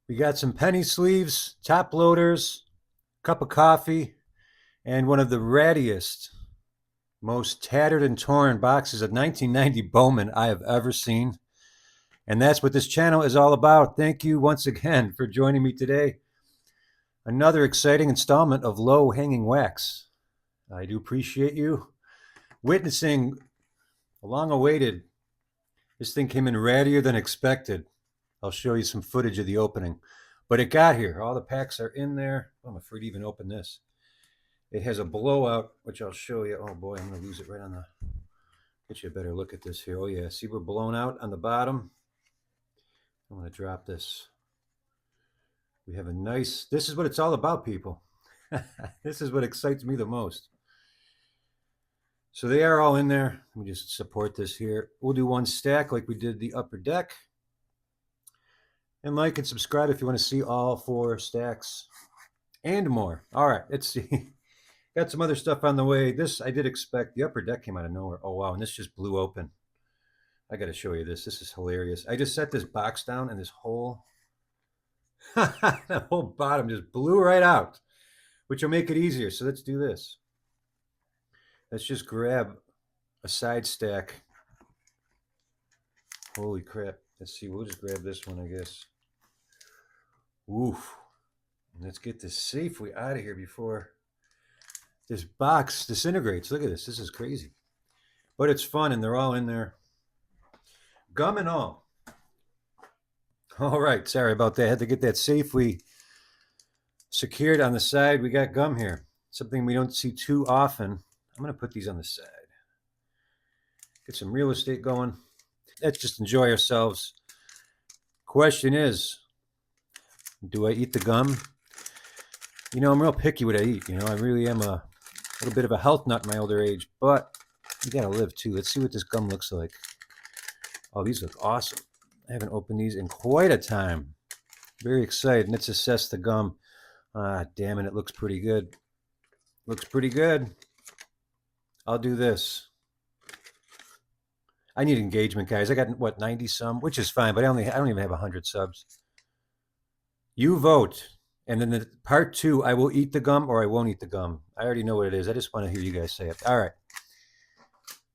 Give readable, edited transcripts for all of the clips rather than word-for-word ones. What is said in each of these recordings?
We got some penny sleeves, top loaders, cup of coffee, and one of the rattiest, most tattered and torn boxes of 1990 Bowman I have ever seen. And that's what this channel is all about. Thank you once again for joining me today. Another exciting installment of Low Hanging Wax. I do appreciate you witnessing a long awaited. This thing came in rattier than expected. I'll show you some footage of the opening. But it got here. All the packs are in there. I'm afraid to even open this. It has a blowout, which I'll show you. Oh boy, I'm going to lose it right on the... Get you a better look at this here. Oh yeah, see we're blown out on the bottom. I'm going to drop this. We have a nice... This is what it's all about, people. This is what excites me the most. So they are all in there. Let me just support this here. We'll do one stack like we did the upper deck. And like and subscribe if you want to see all 4 stacks and more. All right, let's see. Got some other stuff on the way. This I did expect. The upper deck came out of nowhere. Oh, wow, and this just blew open. I got to show you this. This is hilarious. I just set this box down and this whole, that whole bottom just blew right out, which will make it easier. So let's do this. Let's just grab a side stack. Holy crap. Let's see. We'll just grab this one, I guess. Oof. Let's get this safely out of here before this box disintegrates. Look at this. This is crazy. But it's fun, and they're all in there. Gum and all. All right. Sorry about that. I had to get that safely secured on the side. We got gum here. Something we don't see too often. I'm going to put these on the side. Get some real estate going. Let's just enjoy ourselves. Question is, do I eat the gum? You know, I'm real picky what I eat. You know, I really am a little bit of a health nut in my older age, but you gotta live too. Let's see what this gum looks like. Oh, these look awesome. I haven't opened these in quite a time. Very excited. Let's assess the gum. Ah, damn it, it looks pretty good. Looks pretty good. I'll do this. I need engagement, guys. I got, what, 90 some, which is fine, but I don't even have 100 subs. You vote. And then the part 2, I will eat the gum or I won't eat the gum. I already know what it is. I just want to hear you guys say it. All right.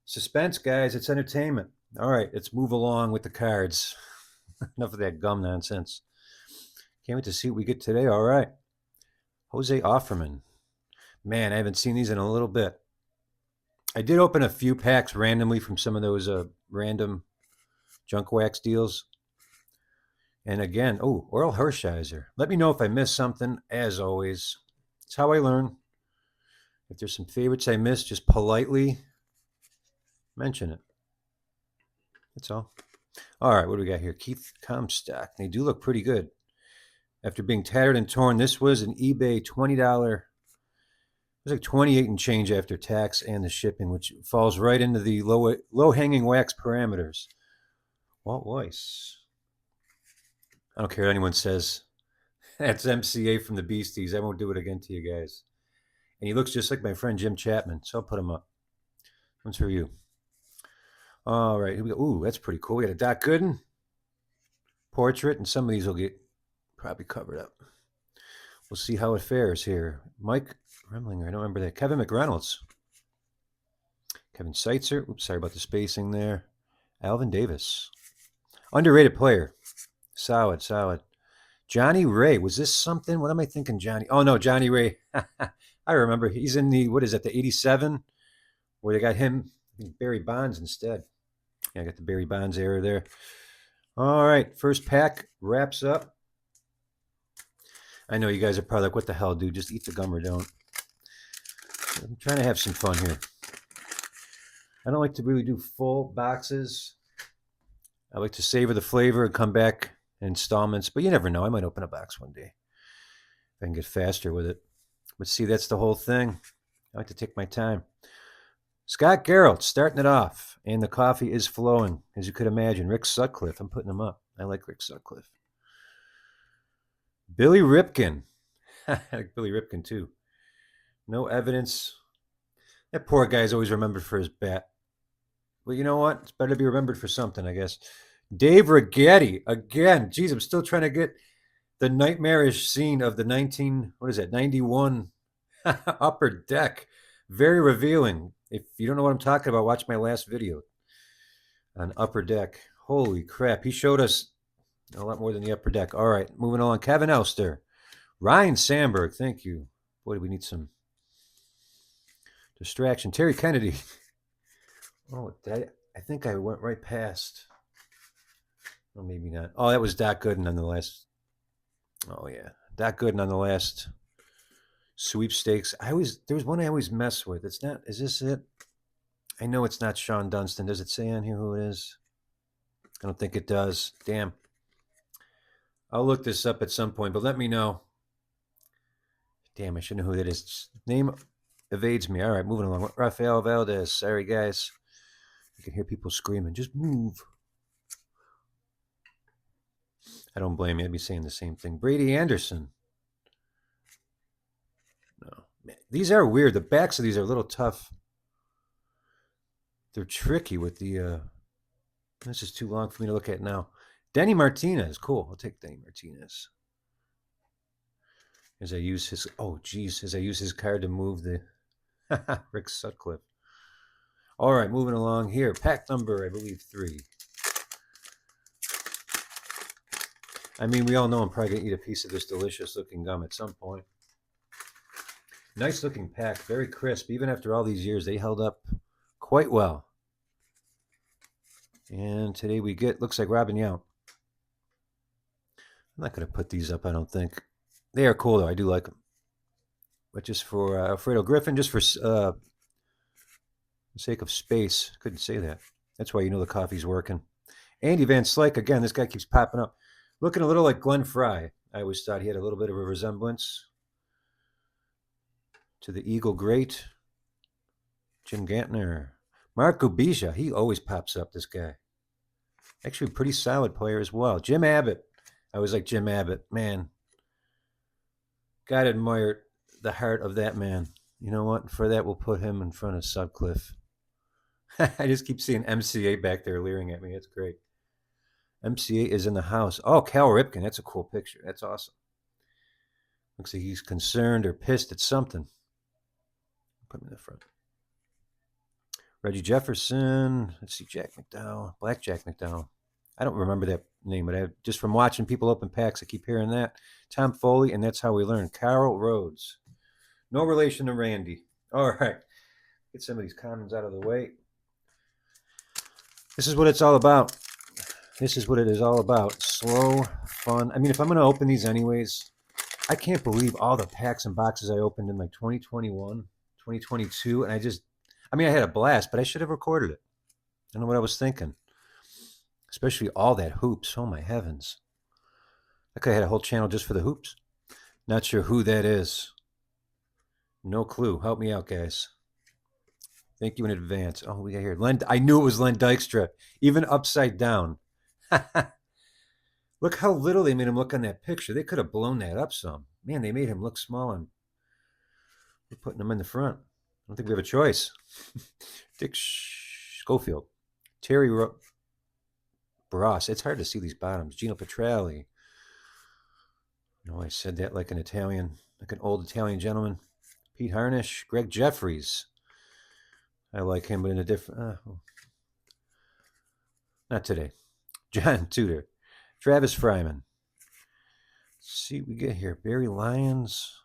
Suspense, guys. It's entertainment. All right. Let's move along with the cards. Enough of that gum nonsense. Can't wait to see what we get today. All right. Jose Offerman. Man, I haven't seen these in a little bit. I did open a few packs randomly from some of those random junk wax deals. And again, oh, Oral Hershiser. Let me know if I missed something, as always. It's how I learn. If there's some favorites I missed, just politely mention it. That's all. All right, what do we got here? Keith Comstock. They do look pretty good. After being tattered and torn, this was an eBay $20. It was like 28 and change after tax and the shipping, which falls right into the low-hanging wax parameters. Walt Weiss. I don't care what anyone says. That's MCA from the Beasties. I won't do it again to you guys. And he looks just like my friend Jim Chapman, so I'll put him up. One's for you. All right, here we go. Ooh, that's pretty cool. We got a Doc Gooden portrait, and some of these will get probably covered up. We'll see how it fares here. Mike Remlinger, I don't remember that. Kevin McReynolds. Kevin Seitzer. Oops, sorry about the spacing there. Alvin Davis. Underrated player. Solid, solid. Johnny Ray. Was this something? What am I thinking, Johnny? Oh, no, Johnny Ray. I remember. He's in the, what is that, the 87? Where they got him, Barry Bonds instead. Yeah, I got the Barry Bonds era there. All right, first pack wraps up. I know you guys are probably like, what the hell, dude? Just eat the gum or don't. I'm trying to have some fun here. I don't like to really do full boxes. I like to savor the flavor and come back in installments, but you never know. I might open a box one day if I can get faster with it. But see, that's the whole thing. I like to take my time. Scott Geralt starting it off, and the coffee is flowing, as you could imagine. Rick Sutcliffe, I'm putting him up. I like Rick Sutcliffe. Billy Ripken. I like Billy Ripken too. No evidence. That poor guy's always remembered for his bat. Well, you know what? It's better to be remembered for something, I guess. Dave Righetti. Again, geez, I'm still trying to get the nightmarish scene of the 91 Upper Deck. Very revealing. If you don't know what I'm talking about, watch my last video on Upper Deck. Holy crap. He showed us a lot more than the Upper Deck. All right, moving on. Kevin Elster. Ryan Sandberg. Thank you. Boy, do we need some distraction. Terry Kennedy. Oh, I think I went right past. Oh, maybe not. Oh, that was Doc Gooden on the last. Oh, yeah. Doc Gooden on the last sweepstakes. There was one I always mess with. It's not. Is this it? I know it's not Sean Dunston. Does it say on here who it is? I don't think it does. Damn. I'll look this up at some point, but let me know. Damn, I should know who that is. Name evades me. All right, moving along. Rafael Valdez. Sorry, guys. You can hear people screaming. Just move. I don't blame you. I'd be saying the same thing. Brady Anderson. No. Man, these are weird. The backs of these are a little tough. They're tricky with the... this is too long for me to look at now. Denny Martinez. Cool. I'll take Denny Martinez. As I use his... Oh, geez. As I use his card to move the... Rick Sutcliffe. All right, moving along here. Pack number, I believe, 3. I mean, we all know I'm probably going to eat a piece of this delicious-looking gum at some point. Nice-looking pack. Very crisp. Even after all these years, they held up quite well. And today we get, looks like Robin Yount. I'm not going to put these up, I don't think. They are cool, though. I do like them. But just for Alfredo Griffin, just for the sake of space. Couldn't say that. That's why you know the coffee's working. Andy Van Slyke, again, this guy keeps popping up. Looking a little like Glenn Fry. I always thought he had a little bit of a resemblance to the Eagle great. Jim Gantner. Mark Gubija. He always pops up, this guy. Actually, a pretty solid player as well. Jim Abbott. I always like Jim Abbott. Man. Gotta admire the heart of that man. You know what? For that, we'll put him in front of Sutcliffe. I just keep seeing MCA back there leering at me. It's great. MCA is in the house. Oh, Cal Ripken. That's a cool picture. That's awesome. Looks like he's concerned or pissed at something. Put him in the front. Reggie Jefferson. Let's see, Jack McDowell. Black Jack McDowell. I don't remember that name, but just from watching people open packs, I keep hearing that. Tom Foley, and that's how we learn. Carl Rhodes. No relation to Randy. All right. Get some of these commons out of the way. This is what it's all about. This is what it is all about. Slow, fun. I mean, if I'm going to open these anyways, I can't believe all the packs and boxes I opened in like 2021, 2022. And I had a blast, but I should have recorded it. I don't know what I was thinking. Especially all that hoops. Oh, my heavens. I could have had a whole channel just for the hoops. Not sure who that is. No clue. Help me out, guys. Thank you in advance. Oh, we got here. I knew it was Len Dykstra, even upside down. Look how little they made him look on that picture. They could have blown that up some. Man, they made him look small, and we're putting him in the front. I don't think we have a choice. Dick Schofield. Terry Barras. It's hard to see these bottoms. Gino Petrelli. No, I said that like an Italian, like an old Italian gentleman. Pete Harnish. Greg Jeffries. I like him, but in a different... not today. John Tudor. Travis Fryman. Let's see what we get here. Barry Lyons.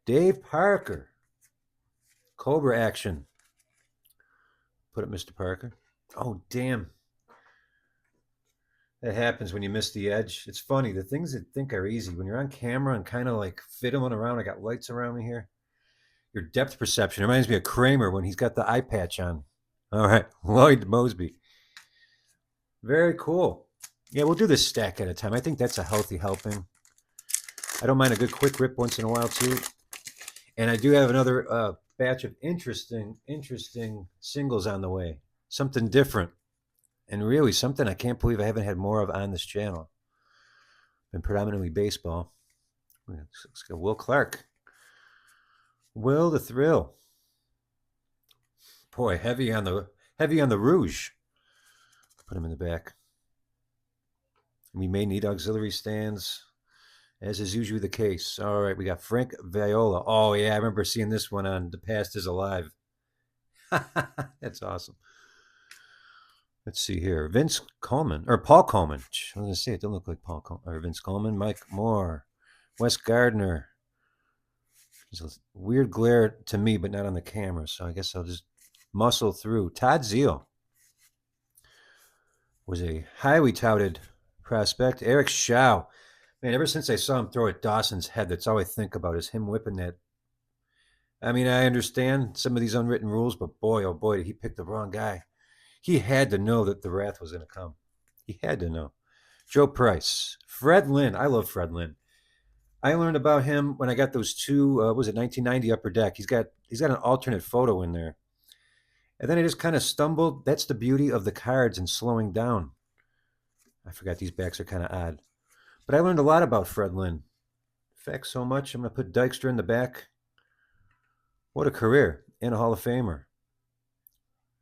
Dave Parker. Cobra action. Put up Mr. Parker. Oh, damn. That happens when you miss the edge. It's funny. The things that think are easy, when you're on camera and kind of like fiddling around, I got lights around me here. Your depth perception reminds me of Kramer when he's got the eye patch on. All right. Lloyd Mosby. Very cool. Yeah, we'll do this stack at a time. I think that's a healthy helping. I don't mind a good quick rip once in a while, too. And I do have another batch of interesting singles on the way. Something different. And really something I can't believe I haven't had more of on this channel. Been predominantly baseball. Let's go Will Clark. Will the Thrill. Boy, heavy on the rouge. Put him in the back. We may need auxiliary stands as is usually the case. All right, we got Frank Viola. Oh, yeah, I remember seeing this one on The Past is Alive. That's awesome. Let's see here. Vince Coleman, or Paul Coleman. I was going to say, it don't look like Paul Coleman, or Vince Coleman. Mike Moore, Wes Gardner. There's a weird glare to me, but not on the camera, so I guess I'll just muscle through. Todd Zeal was a highly touted prospect. Eric Shaw. Man, ever since I saw him throw at Dawson's head, that's all I think about is him whipping that. I mean, I understand some of these unwritten rules, but boy, oh boy, did he pick the wrong guy. He had to know that the wrath was going to come. He had to know. Joe Price. Fred Lynn. I love Fred Lynn. I learned about him when I got those two, was it 1990 Upper Deck? He's got an alternate photo in there. And then I just kind of stumbled. That's the beauty of the cards and slowing down. I forgot these backs are kind of odd. But I learned a lot about Fred Lynn. In fact, so much, I'm going to put Dykstra in the back. What a career. And a Hall of Famer.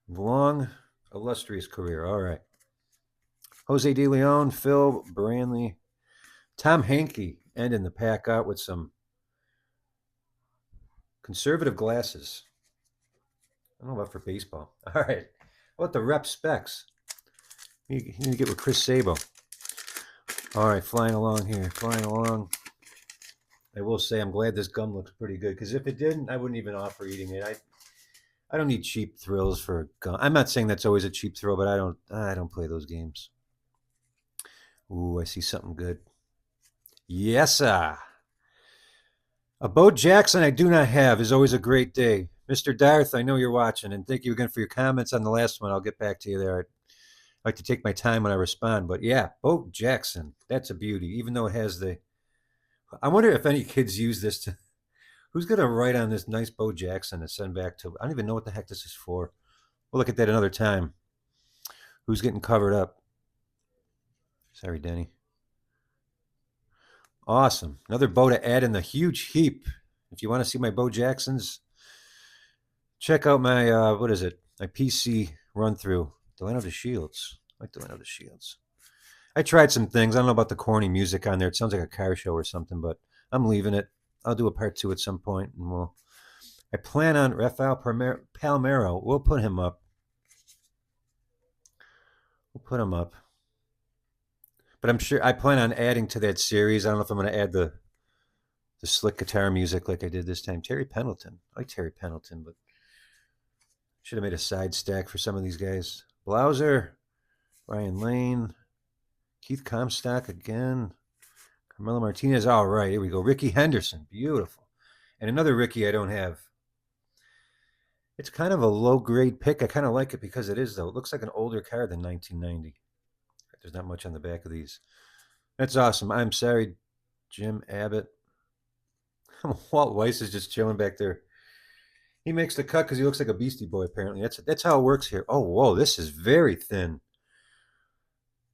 Long, illustrious career. All right. Jose De Leon, Phil Brantley, Tom Hankey ending the pack out with some conservative glasses. I don't know about for baseball. All right. How about the rep specs? You need to get with Chris Sabo. All right, flying along here, flying along. I will say I'm glad this gum looks pretty good, because if it didn't, I wouldn't even offer eating it. I don't need cheap thrills for gum. I'm not saying that's always a cheap thrill, but I don't play those games. Ooh, I see something good. Yes, sir. A Bo Jackson I do not have is always a great day. Mr. Darth, I know you're watching, and thank you again for your comments on the last one. I'll get back to you there. I like to take my time when I respond, but yeah, Bo Jackson, that's a beauty. Even though it has the, I wonder if any kids use this to. Who's gonna write on this nice Bo Jackson and send back to? I don't even know what the heck this is for. We'll look at that another time. Who's getting covered up? Sorry, Denny. Awesome. Another Bo to add in the huge heap. If you want to see my Bo Jacksons, check out my what is it? My PC run through. Delano de Shields. I like Delano de Shields. I tried some things. I don't know about the corny music on there. It sounds like a car show or something, but I'm leaving it. I'll do a part 2 at some point, and I plan on Rafael Palmero. We'll put him up. We'll put him up. But I'm sure I plan on adding to that series. I don't know if I'm going to add the slick guitar music like I did this time. Terry Pendleton. I like Terry Pendleton, but should have made a side stack for some of these guys. Blauser, Ryan Lane, Keith Comstock again, Carmelo Martinez. All right, here we go. Ricky Henderson. Beautiful. And another Ricky I don't have. It's kind of a low-grade pick. I kind of like it because it is, though. It looks like an older card than 1990. There's not much on the back of these. That's awesome. I'm sorry, Jim Abbott. Walt Weiss is just chilling back there. He makes the cut because he looks like a Beastie Boy, apparently. That's how it works here. Oh, whoa, this is very thin.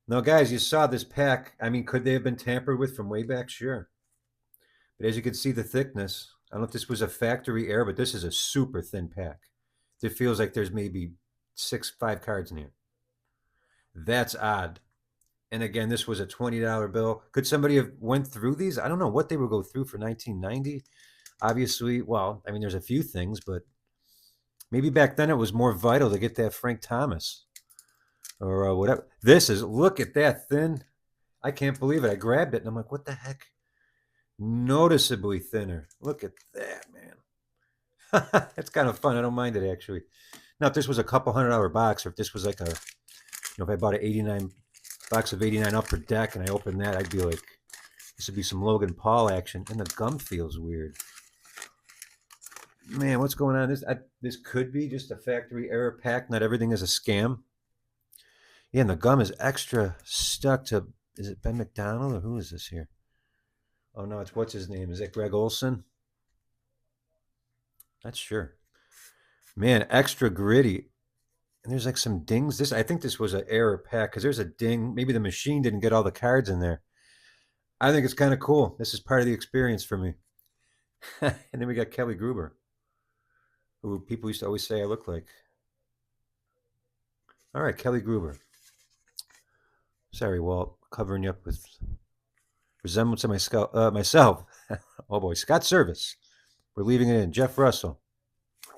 Now, guys, you saw this pack. I mean, could they have been tampered with from way back? Sure. But as you can see, the thickness. I don't know if this was a factory error, but this is a super thin pack. It feels like there's maybe 5 cards in here. That's odd. And again, this was a $20 bill. Could somebody have went through these? I don't know what they would go through for 1990. Obviously, well, I mean, there's a few things, but maybe back then it was more vital to get that Frank Thomas or whatever. Look at that thin. I can't believe it. I grabbed it and I'm like, what the heck? Noticeably thinner. Look at that, man. That's kind of fun. I don't mind it, actually. Now, if this was a couple $100 box, or if this was like if I bought an 89 box of 89 Upper Deck and I opened that, I'd be like, this would be some Logan Paul action. And the gum feels weird. Man, what's going on? This could be just a factory error pack. Not everything is a scam. Yeah, and the gum is extra stuck to, is it Ben McDonald or who is this here? Oh, no, it's what's his name? Is it Greg Olson? Not sure. Man, extra gritty. And there's like some dings. I think this was an error pack because there's a ding. Maybe the machine didn't get all the cards in there. I think it's kind of cool. This is part of the experience for me. And then we got Kelly Gruber, who people used to always say I look like. All right, Kelly Gruber. Sorry, Walt, covering you up with Resemblance of myself. Oh boy, Scott Service. We're leaving it in. Jeff Russell,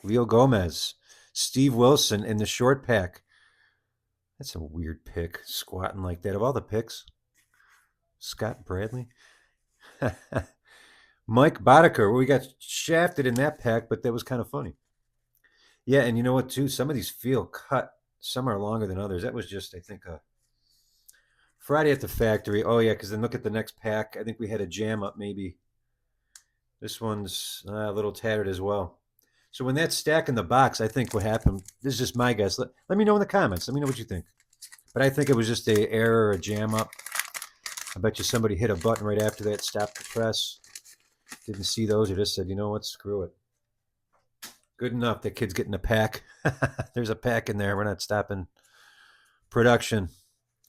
Leo Gomez, Steve Wilson in the short pack. That's a weird pick, squatting like that. Of all the picks, Scott Bradley. Mike Boddicker. We got shafted in that pack, but that was kind of funny. Yeah, and you know what, too? Some of these feel cut. Some are longer than others. That was just, I think, a Friday at the factory. Oh, yeah, because then look at the next pack. I think we had a jam up, maybe. This one's a little tattered as well. So when that's stacked in the box, I think what happened, this is just my guess. Let me know in the comments. Let me know what you think. But I think it was just a error, a jam up. I bet you somebody hit a button right after that, stopped the press. Didn't see those or just said, you know what, screw it. Good enough. That kid's getting a pack. There's a pack in there. We're not stopping production.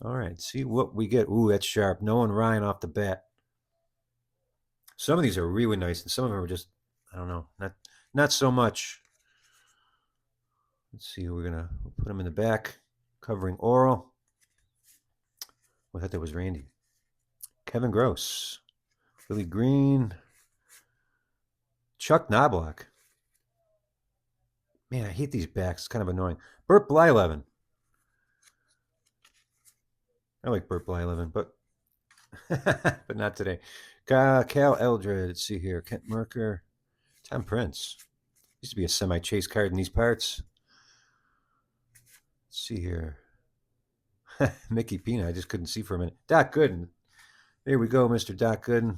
All right, see what we get. Ooh, that's sharp. Nolan Ryan off the bat. Some of these are really nice, and some of them are just, I don't know, not so much. Let's see. We're gonna put them in the back, covering oral. I thought that was Randy. Kevin Gross, Billy Green, Chuck Knobloch. Man, I hate these backs. It's kind of annoying. Burt Blyleven. I like Burt Blyleven, but but not today. Cal Eldred. Let's see here. Kent Merker. Tom Prince. Used to be a semi-chase card in these parts. Let's see here. Mickey Pina. I just couldn't see for a minute. Doc Gooden. There we go, Mr. Doc Gooden.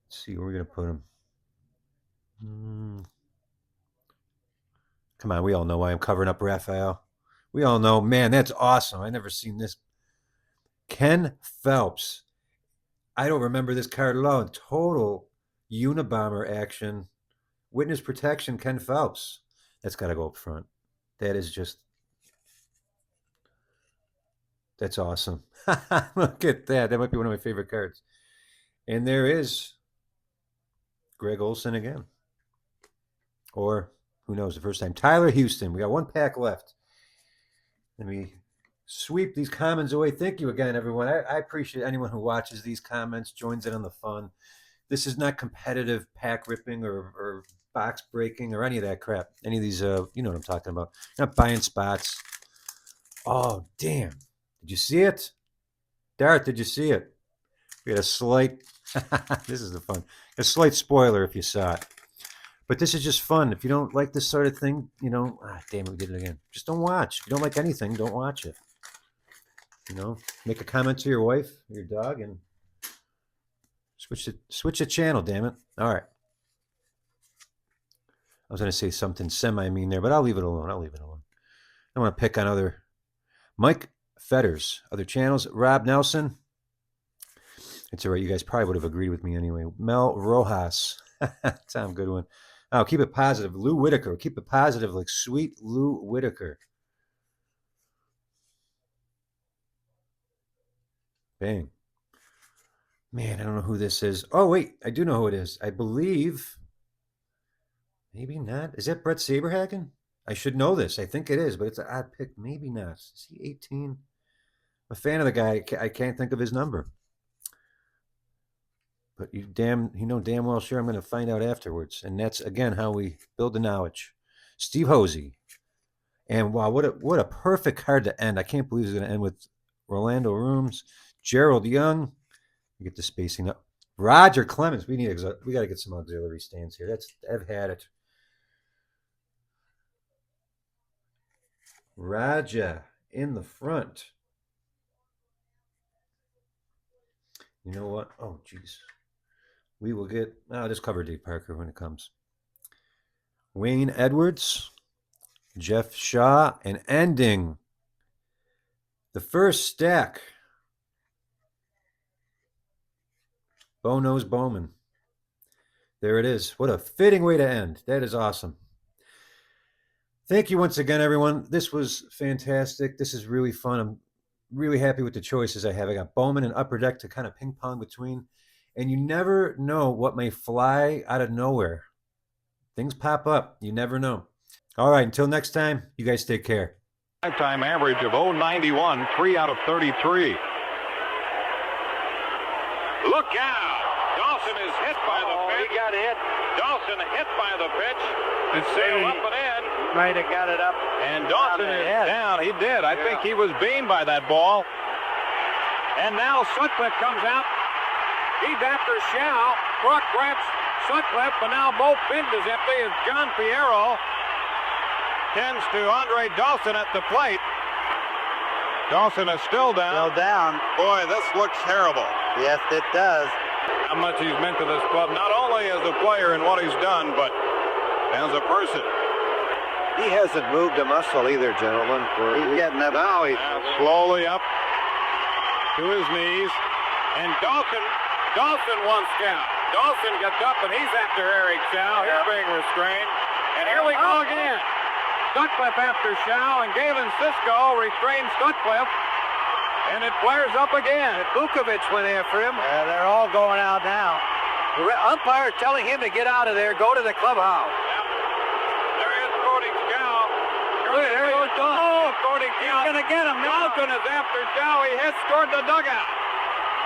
Let's see where we're going to put him. Come on, we all know why I'm covering up Raphael. We all know, man, that's awesome. I never seen this. Ken Phelps. I don't remember this card at all. Total Unabomber action. Witness protection, Ken Phelps. That's got to go up front. That is just, that's awesome. Look at that. That might be one of my favorite cards. And there is Greg Olson again. Or who knows, the first time. Tyler Houston. We got one pack left. Let me sweep these comments away. Thank you again, everyone. I appreciate anyone who watches these comments, joins in on the fun. This is not competitive pack ripping or box breaking or any of that crap. Any of these, you know what I'm talking about. Not buying spots. Oh, damn. Did you see it? Dart, did you see it? We had a slight, this is the fun, a slight spoiler if you saw it. But this is just fun. If you don't like this sort of thing, you know, damn it, we did it again. Just don't watch. If you don't like anything, don't watch it. You know, make a comment to your wife, your dog, and switch the channel, damn it. All right. I was going to say something semi-mean there, but I'll leave it alone. I don't want to pick on other. Mike Fetters, other channels. Rob Nelson. It's all right. You guys probably would have agreed with me anyway. Mel Rojas. Tom Goodwin. Oh, keep it positive. Lou Whitaker. Keep it positive like sweet Lou Whitaker. Bang. Man, I don't know who this is. Oh, wait. I do know who it is. I believe. Maybe not. Is that Brett Saberhagen? I should know this. I think it is, but it's an odd pick. Maybe not. Is he 18? I'm a fan of the guy. I can't think of his number. But you know damn well sure I'm going to find out afterwards. And that's, again, how we build the knowledge. Steve Hosey. And wow, what a perfect card to end. I can't believe it's going to end with Rolando Rooms. Gerald Young. You get the spacing up. Roger Clemens. We got to get some auxiliary stands here. I've had it. Raja in the front. You know what? Oh, geez. We will get, I'll just cover Dave Parker when it comes. Wayne Edwards, Jeff Shaw, and ending the first stack. Bo-Nose Bowman. There it is. What a fitting way to end. That is awesome. Thank you once again, everyone. This was fantastic. This is really fun. I'm really happy with the choices I have. I got Bowman and Upper Deck to kind of ping pong between. And you never know what may fly out of nowhere. Things pop up. You never know. All right, until next time, you guys take care. Lifetime average of 091, 3 out of 33. cow. Dawson is hit by the pitch. He got hit. Dawson hit by the pitch. It's sailed up and in. Might have got it up. And Dawson is down. He did. I think he was beamed by that ball. And now Sutcliffe comes out. He's after Shaw. Brook grabs Sutcliffe, but now both bins is empty as John Fierro tends to Andre Dawson at the plate. Dawson is still down. Still down. Boy, this looks terrible. Yes, it does. How much he's meant to this club, not only as a player and what he's done, but as a person. He hasn't moved a muscle either, gentlemen. He's getting up. Now he's slowly up to his knees. And Dawson wants Chow. Dawson gets up and he's after Eric Chow. He's being restrained. And here we go again. Sutcliffe after Chow, and Galen Cisco restrains Sutcliffe. And it flares up again. Vukovic went after him. They're all going out now. The umpire telling him to get out of there, go to the clubhouse. Yep. There is Cody Chow. There he goes. Oh, Cody Chow. He's going to get him now. Dawson is after Chow. He hits toward the dugout.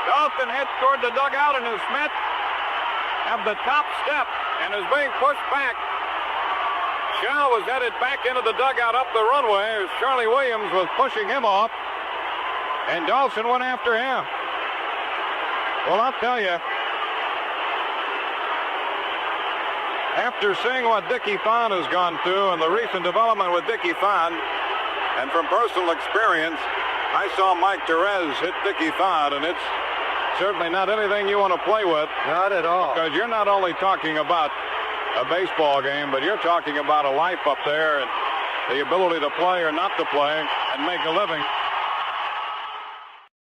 Dawson hits toward the dugout, and Smith at the top step and is being pushed back. Shaw was headed back into the dugout up the runway as Charlie Williams was pushing him off, and Dawson went after him. Well, I'll tell you, after seeing what Dickie Fahn has gone through and the recent development with Dickie Fahn, and from personal experience, I saw Mike Therese hit Dickie Fahn, and it's certainly not anything you want to play with. Not at all. Because you're not only talking about a baseball game, but you're talking about a life up there and the ability to play or not to play and make a living.